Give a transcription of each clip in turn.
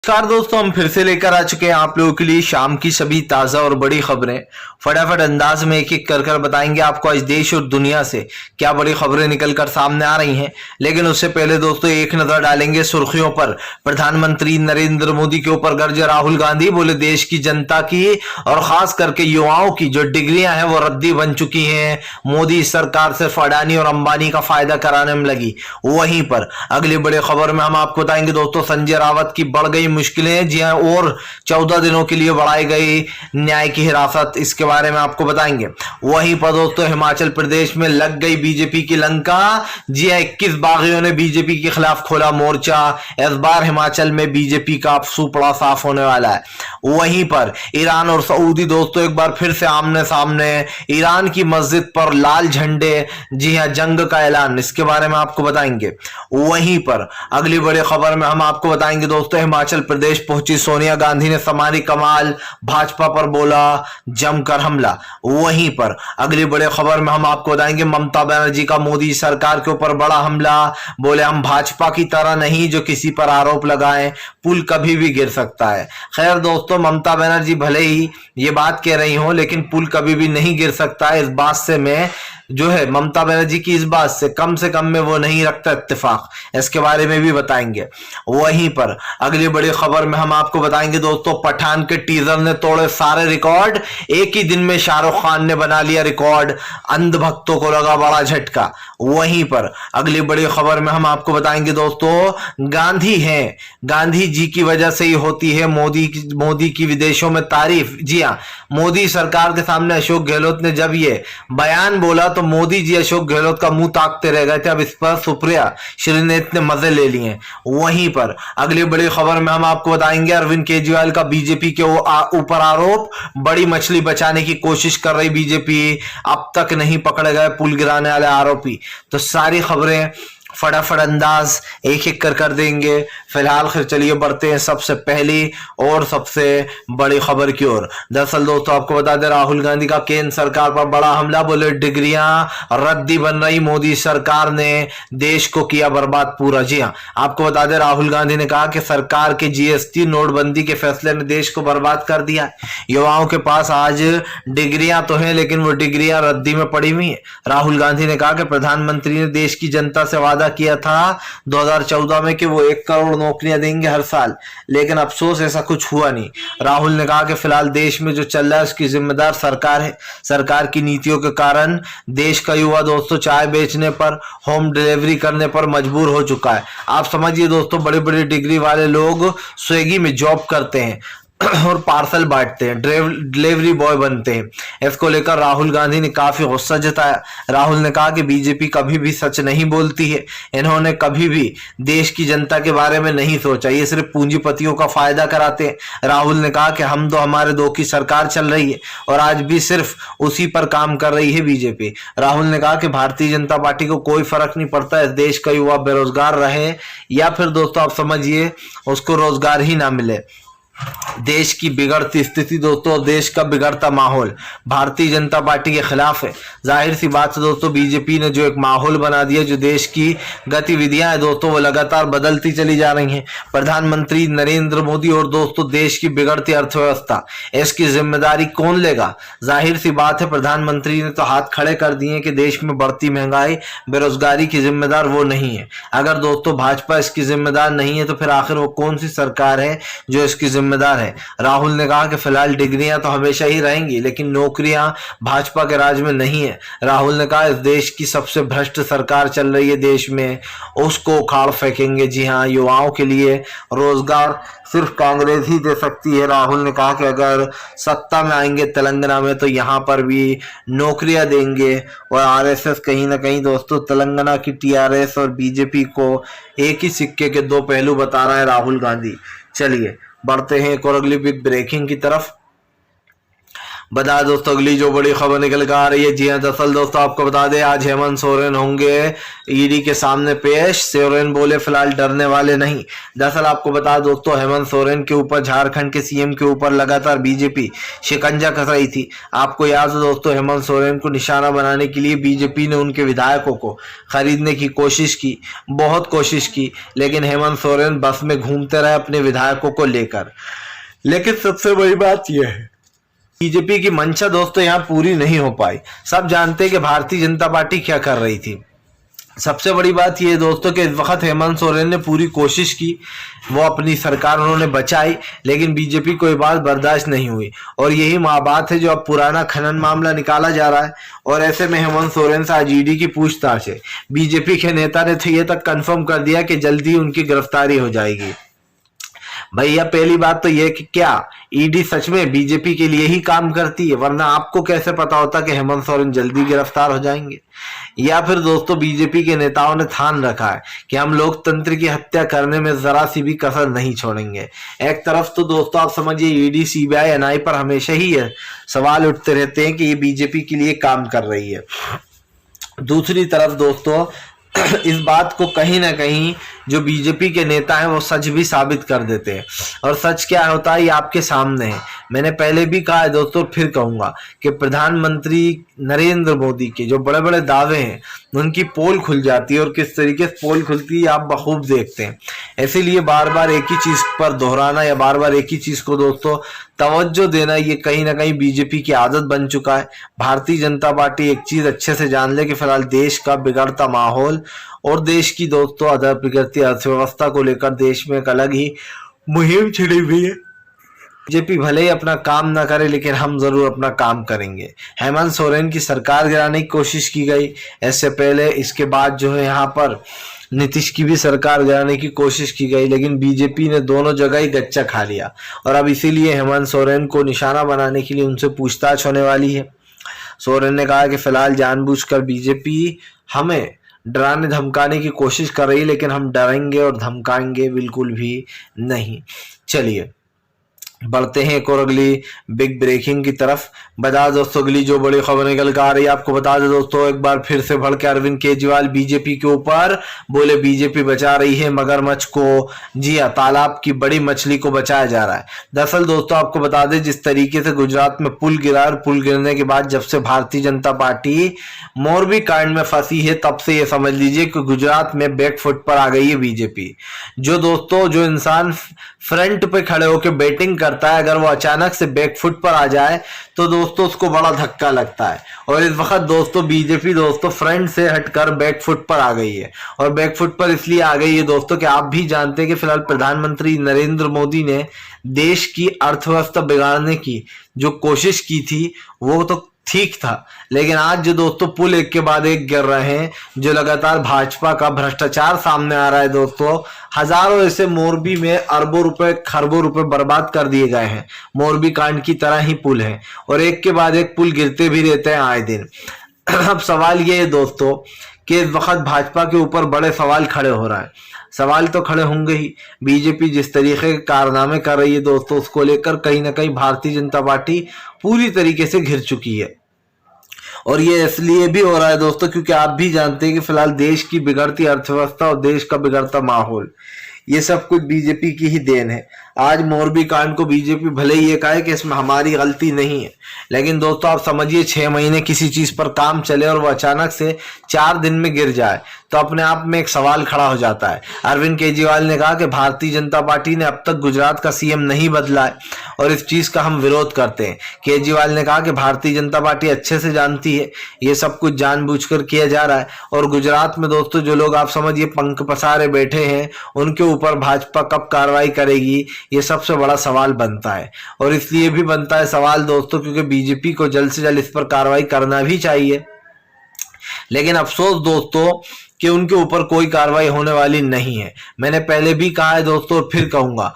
नमस्कार दोस्तों, हम फिर से लेकर आ चुके हैं आप लोगों के लिए शाम की सभी ताजा और बड़ी खबरें। फटाफट अंदाज में एक एक कर बताएंगे आपको आज देश और दुनिया से क्या बड़ी खबरें निकलकर सामने आ रही हैं। लेकिन उससे पहले दोस्तों एक नजर डालेंगे सुर्खियों पर। प्रधानमंत्री नरेंद्र मोदी के ऊपर गरजे राहुल गांधी, बोले देश की जनता की और खास करके युवाओं की जो डिग्रियां हैं वो रद्दी बन चुकी हैं। मोदी सरकार सिर्फ अडानी और अंबानी का फायदा कराने में लगी। वहीं पर अगली बड़ी खबर में हम आपको बताएंगे दोस्तों, संजय रावत की बढ़ गई मुश्किलें। जी हां, और 14 दिनों के लिए बढ़ाई गई न्याय की हिरासत, इसके बारे में आपको बताएंगे। वहीं पर दोस्तों हिमाचल प्रदेश में लग गई बीजेपी की लंका। जी हां, 21 बागियों ने बीजेपी के खिलाफ खोला मोर्चा। इस बार हिमाचल में बीजेपी का सूपड़ा साफ होने वाला है। वहीं पर ईरान और सऊदी दोस्तों एक बार फिर से आमने सामने। ईरान की मस्जिद पर लाल झंडे, जी हां, जंग का ऐलान, इसके बारे में आपको बताएंगे। वहीं पर अगली बड़ी खबर में हम आपको बताएंगे दोस्तों, हिमाचल प्रदेश पहुंची सोनिया गांधी ने संभाली कमान, भाजपा पर बोला जमकर हमला। वहीं पर अगली बड़े खबर में हम आपको बताएंगे, ममता बनर्जी का मोदी सरकार के ऊपर बड़ा हमला। बोले हम भाजपा की तरह नहीं जो किसी पर आरोप लगाएं, पुल कभी भी गिर सकता है। खैर दोस्तों, ममता बनर्जी भले ही ये बात कह रही हो लेकिन पुल कभी भी नहीं गिर सकता है। इस बात से मैं जो है ममता बनर्जी की इस बात से कम में वो नहीं रखता इत्तेफाक, इसके बारे में भी बताएंगे। वहीं पर अगली बड़ी खबर में हम आपको बताएंगे दोस्तों, पठान के टीजर ने तोड़े सारे रिकॉर्ड। एक ही दिन में शाहरुख खान ने बना लिया रिकॉर्ड, अंध भक्तों को लगा बड़ा झटका। वहीं पर अगली बड़ी खबर में हम आपको बताएंगे दोस्तों, गांधी हैं, गांधी जी की वजह से ही होती है मोदी की विदेशों में तारीफ। जी हाँ, मोदी सरकार के सामने अशोक गहलोत ने जब ये बयान बोला तो मोदी जी अशोक गहलोत का मुंह ताकते रह गए थे। अब इस पर सुप्रिया श्रीनेत ने मजे ले लिए। वहीं पर अगली बड़ी खबर में हम आपको बताएंगे, अरविंद केजरीवाल का बीजेपी के ऊपर आरोप, बड़ी मछली बचाने की कोशिश कर रही बीजेपी, अब तक नहीं पकड़े गए पुल गिराने वाले आरोपी। तो सारी खबरें फटाफट अंदाज एक एक कर देंगे। फिलहाल फिर चलिए बढ़ते हैं सबसे पहली और सबसे बड़ी खबर की ओर। दरअसल दोस्तों आपको बता दें, राहुल गांधी का केंद्र सरकार पर बड़ा हमला। बोले डिग्रियां रद्दी बन रही, मोदी सरकार ने देश को किया बर्बाद पूरा। जी हाँ, आपको बता दें राहुल गांधी ने कहा कि सरकार के जीएसटी नोटबंदी के फैसले ने देश को बर्बाद कर दिया है। युवाओं के पास आज डिग्रियां तो हैं लेकिन वो डिग्रियां रद्दी में पड़ी हुई है। राहुल गांधी ने कहा कि प्रधानमंत्री ने देश की जनता से वादा किया था 2014 में कि वो 1 करोड़ नौकरियां देंगे हर साल, लेकिन अफसोस ऐसा कुछ हुआ नहीं। राहुल ने कहा कि फिलहाल देश में जो चल रहा है उसकी जिम्मेदार सरकार है। सरकार की नीतियों के कारण देश का युवा दोस्तों चाय बेचने पर, होम डिलीवरी करने पर मजबूर हो चुका है। आप समझिए दोस्तों, बड़ी बड़ी डिग्री वाले लोग स्विगी में जॉब करते हैं और पार्सल बांटते हैं, डिलीवरी बॉय बनते हैं। इसको लेकर राहुल गांधी ने काफी गुस्सा जताया। राहुल ने कहा कि बीजेपी कभी भी सच नहीं बोलती है, इन्होंने कभी भी देश की जनता के बारे में नहीं सोचा, ये सिर्फ पूंजीपतियों का फायदा कराते हैं। राहुल ने कहा कि हम दो हमारे दो की सरकार चल रही है और आज भी सिर्फ उसी पर काम कर रही है बीजेपी। राहुल ने कहा कि भारतीय जनता पार्टी को कोई फर्क नहीं पड़ता इस देश का युवा बेरोजगार रहे या फिर दोस्तों आप समझिए उसको रोजगार ही ना मिले। देश की बिगड़ती स्थिति दोस्तों, देश का बिगड़ता माहौल भारतीय जनता पार्टी के खिलाफ है। जाहिर सी बात है दोस्तों, बीजेपी ने जो एक माहौल बना दिया, जो देश की गतिविधियां हैं दोस्तों वो लगातार बदलती चली जा रही हैं। प्रधानमंत्री नरेंद्र मोदी और दोस्तों देश की बिगड़ती अर्थव्यवस्था, इसकी जिम्मेदारी कौन लेगा? जाहिर सी बात है प्रधानमंत्री ने तो हाथ खड़े कर दिए कि देश में बढ़ती महंगाई, बेरोजगारी की जिम्मेदार वो नहीं है। अगर दोस्तों भाजपा इसकी जिम्मेदार नहीं है तो फिर आखिर वो कौन सी सरकार है जो इसकी जिम्मेदार है? राहुल ने कहा कि फिलहाल डिग्रियां तो हमेशा ही रहेंगी लेकिन नौकरियां भाजपा के राज में नहीं है। राहुल ने कहा इस देश की सबसे भ्रष्ट सरकार चल रही है देश में, उसको उखाड़ फेंकेंगे। जी हाँ, युवाओं के लिए रोजगार सिर्फ कांग्रेस ही दे सकती है। राहुल ने कहा कि अगर सत्ता में आएंगे तेलंगाना में तो यहाँ पर भी नौकरियां देंगे। और आरएसएस कहीं ना कहीं दोस्तों तेलंगाना की टीआरएस और बीजेपी को एक ही सिक्के के दो पहलू बता रहा है राहुल गांधी। चलिए बढ़ते हैं एक और अगली बिग ब्रेकिंग की तरफ। बता दोस्तों अगली जो बड़ी खबर निकल कर आ रही है, जी हाँ दरअसल दोस्तों आपको बता दें आज हेमंत सोरेन होंगे ईडी के सामने पेश। सोरेन बोले फिलहाल डरने वाले नहीं। दरअसल आपको बता दोस्तों हेमंत सोरेन के ऊपर, झारखंड के सीएम के ऊपर लगातार बीजेपी शिकंजा कस रही थी। आपको याद है दोस्तों हेमंत सोरेन को निशाना बनाने के लिए बीजेपी ने उनके विधायकों को खरीदने की कोशिश की, बहुत कोशिश की, लेकिन हेमंत सोरेन बस में घूमते रहे अपने विधायकों को लेकर। लेकिन सबसे बड़ी बात यह है बीजेपी की मंशा दोस्तों यहां पूरी नहीं हो पाई। सब जानते हैं कि भारतीय जनता पार्टी क्या कर रही थी। सबसे बड़ी बात यह दोस्तों कि इस वक्त हेमंत सोरेन ने पूरी कोशिश की, वो अपनी सरकार उन्होंने बचाई, लेकिन बीजेपी को ये बात बर्दाश्त नहीं हुई और यही बात है जो अब पुराना खनन मामला निकाला जा रहा है। और ऐसे में हेमंत सोरेन से आज ईडी की पूछताछ है। बीजेपी के नेता ने तो ये तक कंफर्म कर दिया कि जल्दी उनकी गिरफ्तारी हो जाएगी। भैया पहली बात तो यह कि क्या ईडी सच में बीजेपी के लिए ही काम करती है, वरना आपको कैसे पता होता कि हेमंत सोरेन जल्दी गिरफ्तार हो जाएंगे। या फिर दोस्तों बीजेपी के नेताओं ने ठान रखा है कि हम लोकतंत्र की हत्या करने में जरा सी भी कसर नहीं छोड़ेंगे। एक तरफ तो दोस्तों आप समझिए ईडी सीबीआई एनआई पर हमेशा ही सवाल उठते रहते हैं कि ये बीजेपी के लिए काम कर रही है। दूसरी तरफ दोस्तों इस बात को कहीं ना कहीं जो बीजेपी के नेता हैं वो सच भी साबित कर देते हैं। और सच क्या होता है ये आपके सामने है। मैंने पहले भी कहा है दोस्तों, फिर कहूंगा कि प्रधानमंत्री नरेंद्र मोदी के जो बड़े बड़े दावे हैं उनकी पोल खुल जाती है, और किस तरीके से पोल खुलती है आप बखूब देखते हैं। इसीलिए बार बार एक ही चीज पर दोहराना या बार बार एक ही चीज को दोस्तों तवज्जो देना ये कहीं ना कहीं बीजेपी की आदत बन चुका है। भारतीय जनता पार्टी एक चीज अच्छे से जान ले कि फिलहाल देश का बिगड़ता माहौल और देश की दोस्तों अदर बिगड़ती अर्थव्यवस्था को लेकर देश में एक अलग ही मुहिम छिड़ी हुई है। बीजेपी भले ही अपना काम ना करे, लेकिन हम जरूर अपना काम करेंगे। हेमंत सोरेन की सरकार गिराने की कोशिश की गई इससे पहले, इसके बाद जो है यहाँ पर नीतीश की भी सरकार गिराने की कोशिश की गई, लेकिन बीजेपी ने दोनों जगह ही गच्चा खा लिया। और अब इसीलिए हेमंत सोरेन को निशाना बनाने के लिए उनसे पूछताछ होने वाली है। सोरेन ने कहा कि फिलहाल जानबूझकर बीजेपी हमें डराने धमकाने की कोशिश कर रही है, लेकिन हम डरेंगे और धमकाएंगे बिल्कुल भी नहीं। चलिए बढ़ते हैं एक और अगली बिग ब्रेकिंग की तरफ। बता दोस्तों अगली जो बड़ी खबर निकल कर आ रही है, आपको बता दो दोस्तों एक बार फिर से भड़के अरविंद केजरीवाल बीजेपी के ऊपर। बोले बीजेपी बचा रही है मगरमच्छ को। जी हाँ, तालाब की बड़ी मछली को बचाया जा रहा है। दरअसल दोस्तों आपको बता दें जिस तरीके से गुजरात में पुल गिरा और पुल गिरने के बाद जब से भारतीय जनता पार्टी मोरबी कांड में फंसी है, तब से ये समझ लीजिए कि गुजरात में बैकफुट पर आ गई है बीजेपी। जो दोस्तों जो इंसान फ्रंट पे खड़े होकर बैटिंग करता है, अगर वो अचानक से बैकफुट पर आ जाए तो दोस्तों उसको बड़ा धक्का लगता है। और इस वक्त दोस्तों बीजेपी दोस्तों फ्रंट से हटकर बैकफुट पर आ गई है। और बैकफुट पर इसलिए आ गई है दोस्तों कि आप भी जानते हैं कि फिलहाल प्रधानमंत्री नरेंद्र मोदी ने देश की अर्थव्यवस्था बिगाड़ने की जो कोशिश की थी वो तो ठीक था, लेकिन आज जो दोस्तों पुल एक के बाद एक गिर रहे हैं, जो लगातार भाजपा का भ्रष्टाचार सामने आ रहा है दोस्तों। हजारों ऐसे मोरबी में अरबों रुपए खरबों रुपए बर्बाद कर दिए गए हैं। मोरबी कांड की तरह ही पुल है और एक के बाद एक पुल गिरते भी रहते हैं आए दिन। अब सवाल ये है दोस्तों कि इस वक्त भाजपा के ऊपर बड़े सवाल खड़े हो रहा है। सवाल तो खड़े होंगे ही। बीजेपी जिस तरीके के कारनामे कर रही है दोस्तों, उसको लेकर कहीं ना कहीं भारतीय जनता पार्टी पूरी तरीके से घिर चुकी है। और ये इसलिए भी हो रहा है दोस्तों क्योंकि आप भी जानते हैं कि फिलहाल देश की बिगड़ती अर्थव्यवस्था और देश का बिगड़ता माहौल, ये सब कुछ बीजेपी की ही देन है। आज मोरबी कांड को बीजेपी भले ही ये कहे कि इसमें हमारी गलती नहीं है, लेकिन दोस्तों आप समझिए 6 महीने किसी चीज पर काम चले और वो अचानक से 4 दिन में गिर जाए तो अपने आप में एक सवाल खड़ा हो जाता है। अरविंद केजरीवाल ने कहा कि भारतीय जनता पार्टी ने अब तक गुजरात का सीएम नहीं बदला है और इस चीज का हम विरोध करते हैं। केजरीवाल ने कहा कि भारतीय जनता पार्टी अच्छे से जानती है ये सब कुछ जानबूझकर किया जा रहा है और गुजरात में दोस्तों जो लोग आप समझिए पंख पसारे बैठे हैं उनके ऊपर भाजपा कब कार्रवाई करेगी, ये सबसे बड़ा सवाल बनता है। और इसलिए भी बनता है सवाल दोस्तों क्योंकि बीजेपी को जल्द से जल्द इस पर कार्रवाई करना भी चाहिए। लेकिन अफसोस दोस्तों कि उनके ऊपर कोई कार्रवाई होने वाली नहीं है। मैंने पहले भी कहा है दोस्तों, फिर कहूंगा,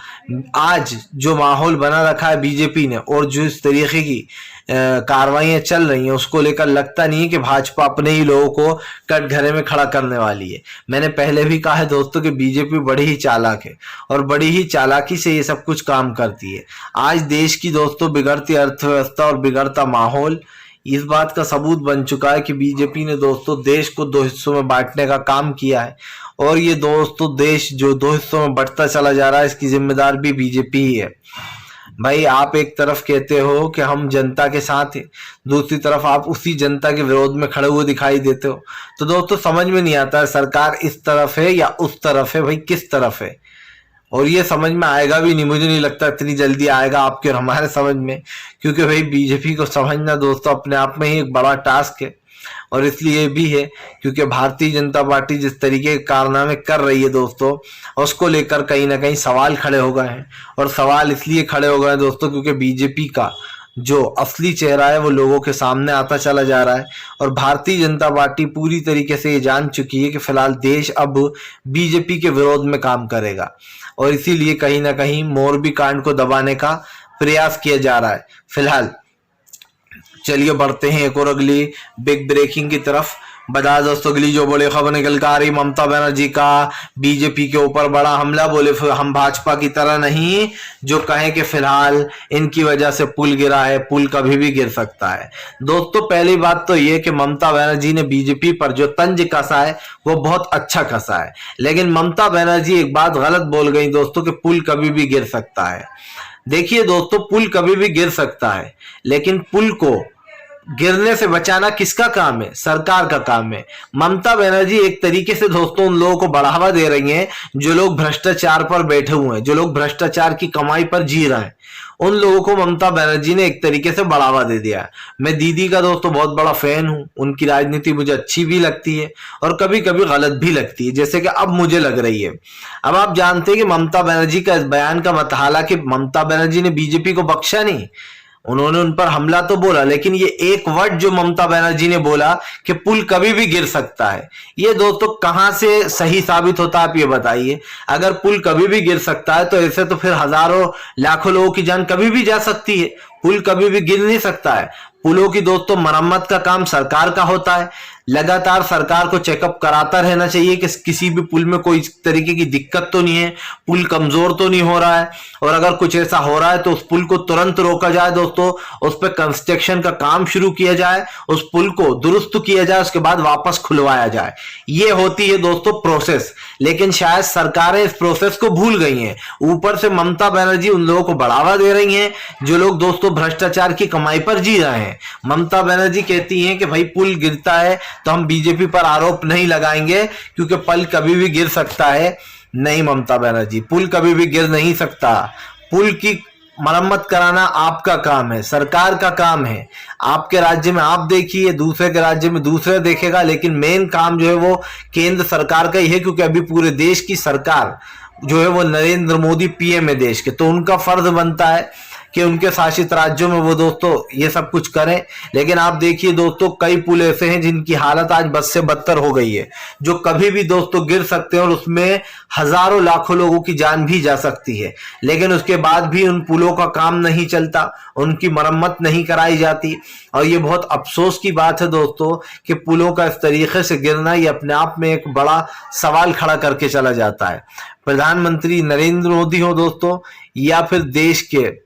आज जो माहौल बना रखा है बीजेपी ने और जो इस तरीके की कार्रवाइयां चल रही हैं उसको लेकर लगता नहीं है कि भाजपा अपने ही लोगों को कटघरे में खड़ा करने वाली है। मैंने पहले भी कहा है दोस्तों कि बीजेपी बड़ी ही चालाक है और बड़ी ही चालाकी से ये सब कुछ काम करती है। आज देश की दोस्तों बिगड़ती अर्थव्यवस्था और बिगड़ता माहौल इस बात का सबूत बन चुका है कि बीजेपी ने दोस्तों देश को दो हिस्सों में बांटने का काम किया है और ये दोस्तों देश जो दो हिस्सों में बढ़ता चला जा रहा है इसकी जिम्मेदार भी बीजेपी ही है। भाई आप एक तरफ कहते हो कि हम जनता के साथ हैं, दूसरी तरफ आप उसी जनता के विरोध में खड़े हुए दिखाई देते हो। तो दोस्तों समझ में नहीं आता है सरकार इस तरफ है या उस तरफ है, भाई किस तरफ है। और ये समझ में आएगा भी नहीं, मुझे नहीं लगता इतनी जल्दी आएगा आपके और हमारे समझ में, क्योंकि भाई बीजेपी को समझना दोस्तों अपने आप में ही एक बड़ा टास्क है। और इसलिए भी है क्योंकि भारतीय जनता पार्टी जिस तरीके के कारनामे कर रही है दोस्तों उसको लेकर कहीं ना कहीं सवाल खड़े हो गए हैं। और सवाल इसलिए खड़े हो गए हैं दोस्तों क्योंकि बीजेपी का जो असली चेहरा है वो लोगों के सामने आता चला जा रहा है। और भारतीय जनता पार्टी पूरी तरीके से ये जान चुकी है कि फिलहाल देश अब बीजेपी के विरोध में काम करेगा और इसीलिए कहीं ना कहीं मोरबी कांड को दबाने का प्रयास किया जा रहा है। फिलहाल चलिए बढ़ते हैं एक और अगली बिग ब्रेकिंग की तरफ। बता दोस्तों अगली जो बड़ी खबर निकल कर आ रही, ममता बनर्जी का बीजेपी के ऊपर बड़ा हमला। बोले हम भाजपा की तरह नहीं जो कहें कि फिलहाल इनकी वजह से पुल गिरा है, पुल कभी भी गिर सकता है। दोस्तों पहली बात तो ये कि ममता बनर्जी ने बीजेपी पर जो तंज कसा है वो बहुत अच्छा कसा है, लेकिन ममता बनर्जी एक बात गलत बोल गई दोस्तों कि पुल कभी भी गिर सकता है। देखिए दोस्तों पुल कभी भी गिर सकता है, लेकिन पुल को गिरने से बचाना किसका काम है? सरकार का काम है। ममता बनर्जी एक तरीके से दोस्तों उन लोगों को बढ़ावा दे रही हैं जो लोग भ्रष्टाचार पर बैठे हुए हैं, जो लोग भ्रष्टाचार की कमाई पर जी रहे हैं, उन लोगों को ममता बनर्जी ने एक तरीके से बढ़ावा दे दिया है। मैं दीदी का दोस्तों बहुत बड़ा फैन हूं, उनकी राजनीति मुझे अच्छी भी लगती है और कभी कभी गलत भी लगती है, जैसे कि अब मुझे लग रही है। अब आप जानते हैं कि ममता बनर्जी का इस बयान का मतलब, हालांकि ममता बनर्जी ने बीजेपी को बख्शा नहीं, उन्होंने उन पर हमला तो बोला, लेकिन ये एक वर्ड जो ममता बनर्जी ने बोला कि पुल कभी भी गिर सकता है, ये दोस्तों कहां से सही साबित होता है आप ये बताइए। अगर पुल कभी भी गिर सकता है तो ऐसे तो फिर हजारों लाखों लोगों की जान कभी भी जा सकती है, पुल कभी भी गिर नहीं सकता है। पुलों की दोस्तों मरम्मत का काम सरकार का होता है, लगातार सरकार को चेकअप कराता रहना चाहिए कि किसी भी पुल में कोई तरीके की दिक्कत तो नहीं है, पुल कमजोर तो नहीं हो रहा है, और अगर कुछ ऐसा हो रहा है तो उस पुल को तुरंत रोका जाए दोस्तों, उस पर कंस्ट्रक्शन का काम शुरू किया जाए, उस पुल को दुरुस्त किया जाए, उसके बाद वापस खुलवाया जाए। ये होती है दोस्तों प्रोसेस, लेकिन शायद सरकारें इस प्रोसेस को भूल गई हैं। ऊपर से ममता बनर्जी उन लोगों को बढ़ावा दे रही हैं जो लोग दोस्तों भ्रष्टाचार की कमाई पर जी रहे हैं। ममता बनर्जी कहती हैं कि भाई पुल गिरता है तो हम बीजेपी पर आरोप नहीं लगाएंगे क्योंकि पुल कभी भी गिर सकता है। नहीं ममता बनर्जी, पुल कभी भी गिर नहीं सकता। पुल की मरम्मत कराना आपका काम है, सरकार का काम है। आपके राज्य में आप देखिए, दूसरे के राज्य में दूसरे देखेगा, लेकिन मेन काम जो है वो केंद्र सरकार का ही है, क्योंकि अभी पूरे देश की सरकार जो है वो नरेंद्र मोदी पीएम है देश के, तो उनका फर्ज बनता है कि उनके शासित राज्यों में वो दोस्तों ये सब कुछ करें। लेकिन आप देखिए दोस्तों कई पुल ऐसे हैं जिनकी हालत आज बद से बदतर हो गई है, जो कभी भी दोस्तों गिर सकते हैं और उसमें हजारों लाखों लोगों की जान भी जा सकती है, लेकिन उसके बाद भी उन पुलों का काम नहीं चलता, उनकी मरम्मत नहीं कराई जाती। और ये बहुत अफसोस की बात है दोस्तों कि पुलों का इस तरीके से गिरना ये अपने आप में एक बड़ा सवाल खड़ा करके चला जाता है। प्रधानमंत्री नरेंद्र मोदी हो दोस्तों या फिर देश के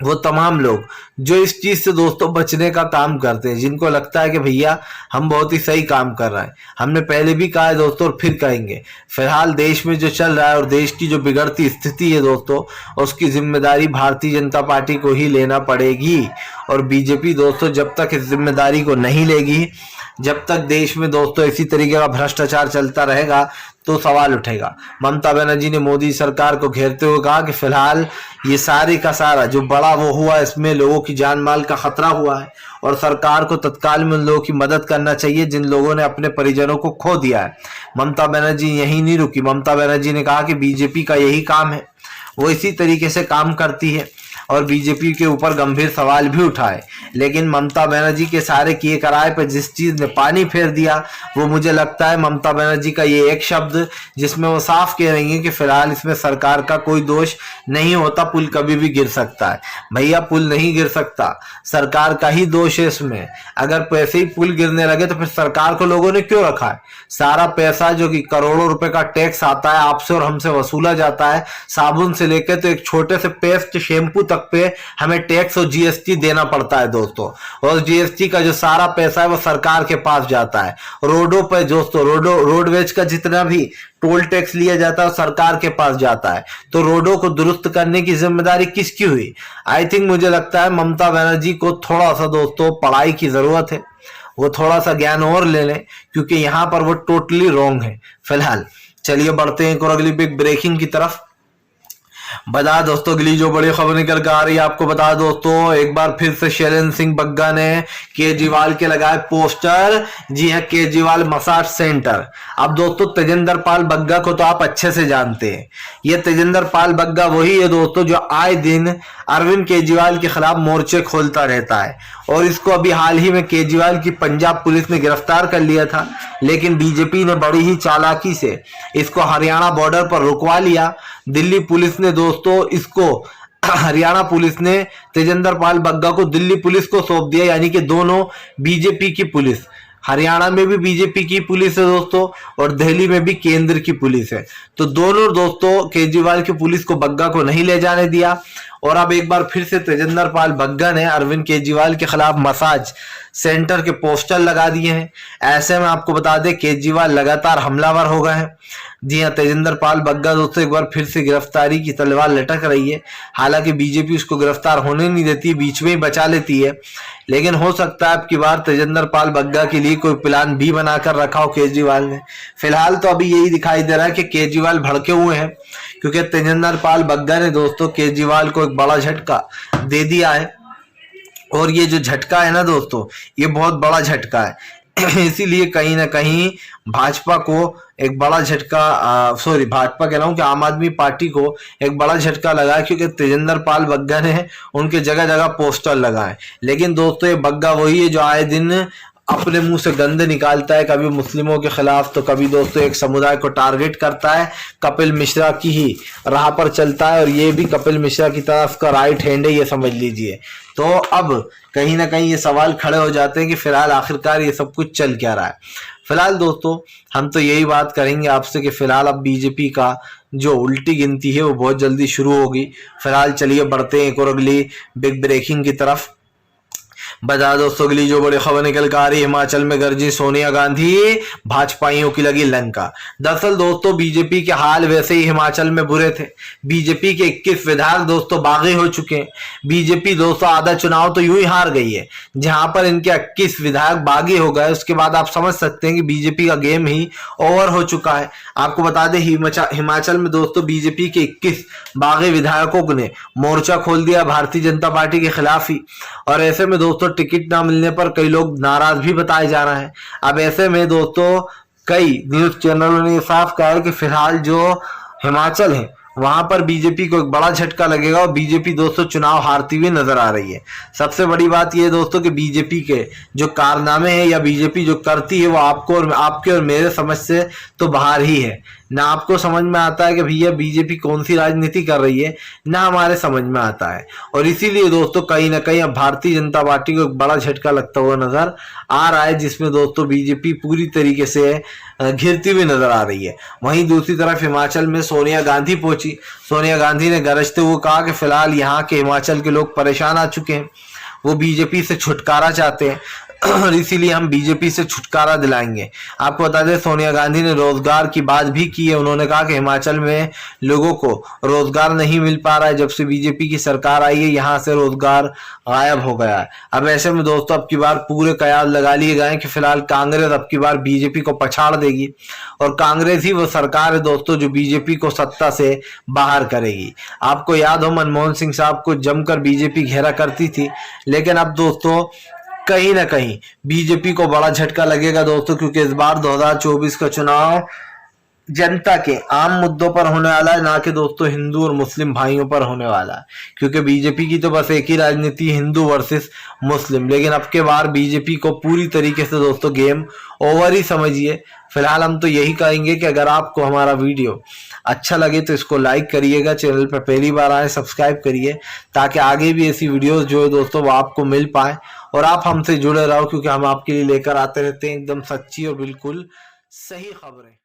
वो तमाम लोग जो इस चीज से दोस्तों बचने का काम करते हैं, जिनको लगता है कि भैया हम बहुत ही सही काम कर रहे हैं। हमने पहले भी कहा है दोस्तों और फिर कहेंगे, फिलहाल देश में जो चल रहा है और देश की जो बिगड़ती स्थिति है दोस्तों, उसकी जिम्मेदारी भारतीय जनता पार्टी को ही लेना पड़ेगी। और बीजेपी दोस्तों जब तक इस जिम्मेदारी को नहीं लेगी, जब तक देश में दोस्तों इसी तरीके का भ्रष्टाचार चलता रहेगा तो सवाल उठेगा। ममता बनर्जी ने मोदी सरकार को घेरते हुए कहा कि फिलहाल ये सारे का सारा जो बड़ा वो हुआ इसमें लोगों की जान माल का खतरा हुआ है और सरकार को तत्काल में उन लोगों की मदद करना चाहिए जिन लोगों ने अपने परिजनों को खो दिया है। ममता बनर्जी यही नहीं रुकी, ममता बनर्जी ने कहा कि बीजेपी का यही काम है, वो इसी तरीके से काम करती है और बीजेपी के ऊपर गंभीर सवाल भी उठाए, लेकिन ममता बनर्जी के सारे किए कराए पर जिस चीज ने पानी फेर दिया वो मुझे लगता है ममता बनर्जी का ये एक शब्द जिसमें वो साफ कह रही है कि फिलहाल इसमें सरकार का कोई दोष नहीं होता, पुल कभी भी गिर सकता है। भैया पुल नहीं गिर सकता, सरकार का ही दोष है इसमें। अगर पैसे ही पुल गिरने लगे तो फिर सरकार को लोगों ने क्यों रखा है? सारा पैसा जो कि करोड़ों रुपए का टैक्स आता है आपसे और हमसे वसूला जाता है, साबुन से लेकर तो एक छोटे से पेस्ट शैम्पू तक पे हमें टैक्स और जीएसटी देना पड़ता है दोस्तों। और जीएसटी का जो सारा पैसा है वो सरकार के पास जाता है। रोडों पर दोस्तों रोडवेज का जितना भी टोल टैक्स लिया जाता है सरकार के पास जाता है। तो रोडों को दुरुस्त करने की जिम्मेदारी किसकी हुई? आई थिंक मुझे लगता है ममता बनर्जी को थोड़ा सा दोस्तों पढ़ाई की जरूरत है, वो थोड़ा सा ज्ञान और ले लें, क्योंकि यहां पर वो टोटली रॉन्ग है। फिलहाल चलिए बढ़ते हैं एक और अगली बिग ब्रेकिंग की तरफ। बता दोस्तों अगली जो बड़ी खबर निकल कर आ रही है आपको बता दोस्तों, एक बार फिर से शैलेंद्र सिंह बग्गा ने केजरीवाल के लगाए पोस्टर। जी हां, केजरीवाल मसाज सेंटर। अब दोस्तों तेजेंद्र पाल बग्गा को तो आप अच्छे से जानते हैं, ये तेजेंद्र पाल बग्गा वही है दोस्तों जो आए दिन अरविंद केजरीवाल के खिलाफ मोर्चे खोलता रहता है। और इसको अभी हाल ही में केजरीवाल की पंजाब पुलिस ने गिरफ्तार कर लिया था, लेकिन बीजेपी ने बड़ी ही चालाकी से इसको हरियाणा बॉर्डर पर रुकवा लिया। दिल्ली पुलिस ने दोस्तों इसको हरियाणा पुलिस ने तेजेंद्र पाल बग्गा को दिल्ली पुलिस को सौंप दिया, यानी कि दोनों बीजेपी की पुलिस, हरियाणा में भी बीजेपी की पुलिस है दोस्तों और दिल्ली में भी केंद्र की पुलिस है। तो दोनों दोस्तों केजरीवाल की पुलिस को बग्गा को नहीं ले जाने दिया। और अब एक बार फिर से तेजेंद्र पाल बग्गा ने अरविंद केजरीवाल के खिलाफ मसाज सेंटर के पोस्टर लगा दिए हैं। ऐसे में आपको बता दें केजरीवाल लगातार हमलावर हो गए हैं। जी हाँ, तेजेंद्र पाल बग्गा दोस्तों एक बार फिर से गिरफ्तारी की तलवार लटक रही है। हालांकि बीजेपी उसको गिरफ्तार होने नहीं देती, बीच में ही बचा लेती है, लेकिन हो सकता है अब की बार तेजेंद्र पाल बग्गा के लिए कोई प्लान भी बनाकर रखा हो केजरीवाल ने। फिलहाल तो अभी यही दिखाई दे रहा है कि केजरीवाल भड़के हुए हैं, क्योंकि तेजेंद्र पाल बग्गा ने दोस्तों केजरीवाल को एक बड़ा झटका दे दिया है। और ये जो झटका है ना दोस्तों, ये बहुत बड़ा झटका है। इसीलिए कहीं ना कहीं भाजपा को एक बड़ा झटका, भाजपा कह रहा हूं कि आम आदमी पार्टी को एक बड़ा झटका लगा, क्योंकि तेजेंद्र पाल बग्गा ने उनके जगह जगह पोस्टर लगाए। लेकिन दोस्तों ये बग्गा वही है जो आए दिन अपने मुंह से गंद निकालता है, कभी मुस्लिमों के खिलाफ तो कभी दोस्तों एक समुदाय को टारगेट करता है। कपिल मिश्रा की ही राह पर चलता है और ये भी कपिल मिश्रा की तरफ का राइट हैंड है, ये समझ लीजिए। तो अब कहीं ना कहीं ये सवाल खड़े हो जाते हैं कि फिलहाल आखिरकार ये सब कुछ चल क्या रहा है। फिलहाल दोस्तों हम तो यही बात करेंगे आपसे कि फिलहाल अब बीजेपी का जो उल्टी गिनती है वो बहुत जल्दी शुरू होगी। फिलहाल चलिए बढ़ते हैं एक और अगली बिग ब्रेकिंग की तरफ। बता दोस्तों अगली जो बड़ी खबर निकल कर आ रही है, हिमाचल में गरजी सोनिया गांधी, भाजपाइयों की लगी लंका। दरअसल दोस्तों बीजेपी के हाल वैसे ही हिमाचल में बुरे थे। बीजेपी के 21 विधायक दोस्तों बागी हो चुके हैं। बीजेपी दोस्तों आधा चुनाव तो यूं ही हार गई है। जहां पर इनके 21 विधायक बागी हो गए उसके बाद आप समझ सकते हैं कि बीजेपी का गेम ही ओवर हो चुका है। आपको बता दें हिमाचल में दोस्तों बीजेपी के 21 बागी विधायकों ने मोर्चा खोल दिया भारतीय जनता पार्टी के खिलाफ ही। और ऐसे में दोस्तों टिकट ना मिलने पर कई लोग नाराज भी बताए जा रहे हैं। अब ऐसे में दोस्तों कई न्यूज चैनलों ने साफ कहा है कि फिलहाल जो हिमाचल है वहां पर बीजेपी को एक बड़ा झटका लगेगा और बीजेपी दोस्तों चुनाव हारती हुई नजर आ रही है। सबसे बड़ी बात यह दोस्तों कि बीजेपी के जो कारनामे हैं या बीजेपी जो करती है वो आपके और मेरे समझ से तो बाहर ही है। ना आपको समझ में आता है कि भैया बीजेपी कौन सी राजनीति कर रही है, ना हमारे समझ में आता है। और इसीलिए दोस्तों कहीं ना कहीं अब भारतीय जनता पार्टी को एक बड़ा झटका लगता हुआ नजर आ रहा है, जिसमें दोस्तों बीजेपी पूरी तरीके से घिरती हुई नजर आ रही है। वहीं दूसरी तरफ हिमाचल में सोनिया गांधी पहुंची। सोनिया गांधी ने गरजते हुए कहा कि फिलहाल यहाँ के हिमाचल के लोग परेशान आ चुके हैं, वो बीजेपी से छुटकारा चाहते हैं और इसीलिए हम बीजेपी से छुटकारा दिलाएंगे। आपको बता दें सोनिया गांधी ने रोजगार की बात भी की है। उन्होंने कहा कि हिमाचल में लोगों को रोजगार नहीं मिल पा रहा है, जब से बीजेपी की सरकार आई है यहाँ से रोजगार गायब हो गया है। अब ऐसे में दोस्तों अब की बार पूरे कयास लगा लिए गए कि फिलहाल कांग्रेस अब की बार बीजेपी को पछाड़ देगी और कांग्रेस ही वो सरकार है दोस्तों जो बीजेपी को सत्ता से बाहर करेगी। आपको याद हो मनमोहन सिंह साहब को जमकर बीजेपी घेरा करती थी, लेकिन अब दोस्तों कहीं ना कहीं बीजेपी को बड़ा झटका लगेगा दोस्तों, क्योंकि इस बार 2024 का चुनाव जनता के आम मुद्दों पर होने वाला है, ना कि दोस्तों हिंदू और मुस्लिम भाइयों पर होने वाला है। क्योंकि बीजेपी की तो बस एक ही राजनीति, हिंदू वर्सेस मुस्लिम। लेकिन अब के बार बीजेपी को पूरी तरीके से दोस्तों गेम ओवर ही समझिए। फिलहाल हम तो यही कहेंगे कि अगर आपको हमारा वीडियो अच्छा लगे तो इसको लाइक करिएगा, चैनल पर पहली बार आए सब्सक्राइब करिए, ताकि आगे भी ऐसी वीडियोस जो है दोस्तों वो आपको मिल पाए और आप हमसे जुड़े रहो, क्योंकि हम आपके लिए लेकर आते रहते हैं एकदम सच्ची और बिल्कुल सही खबरें।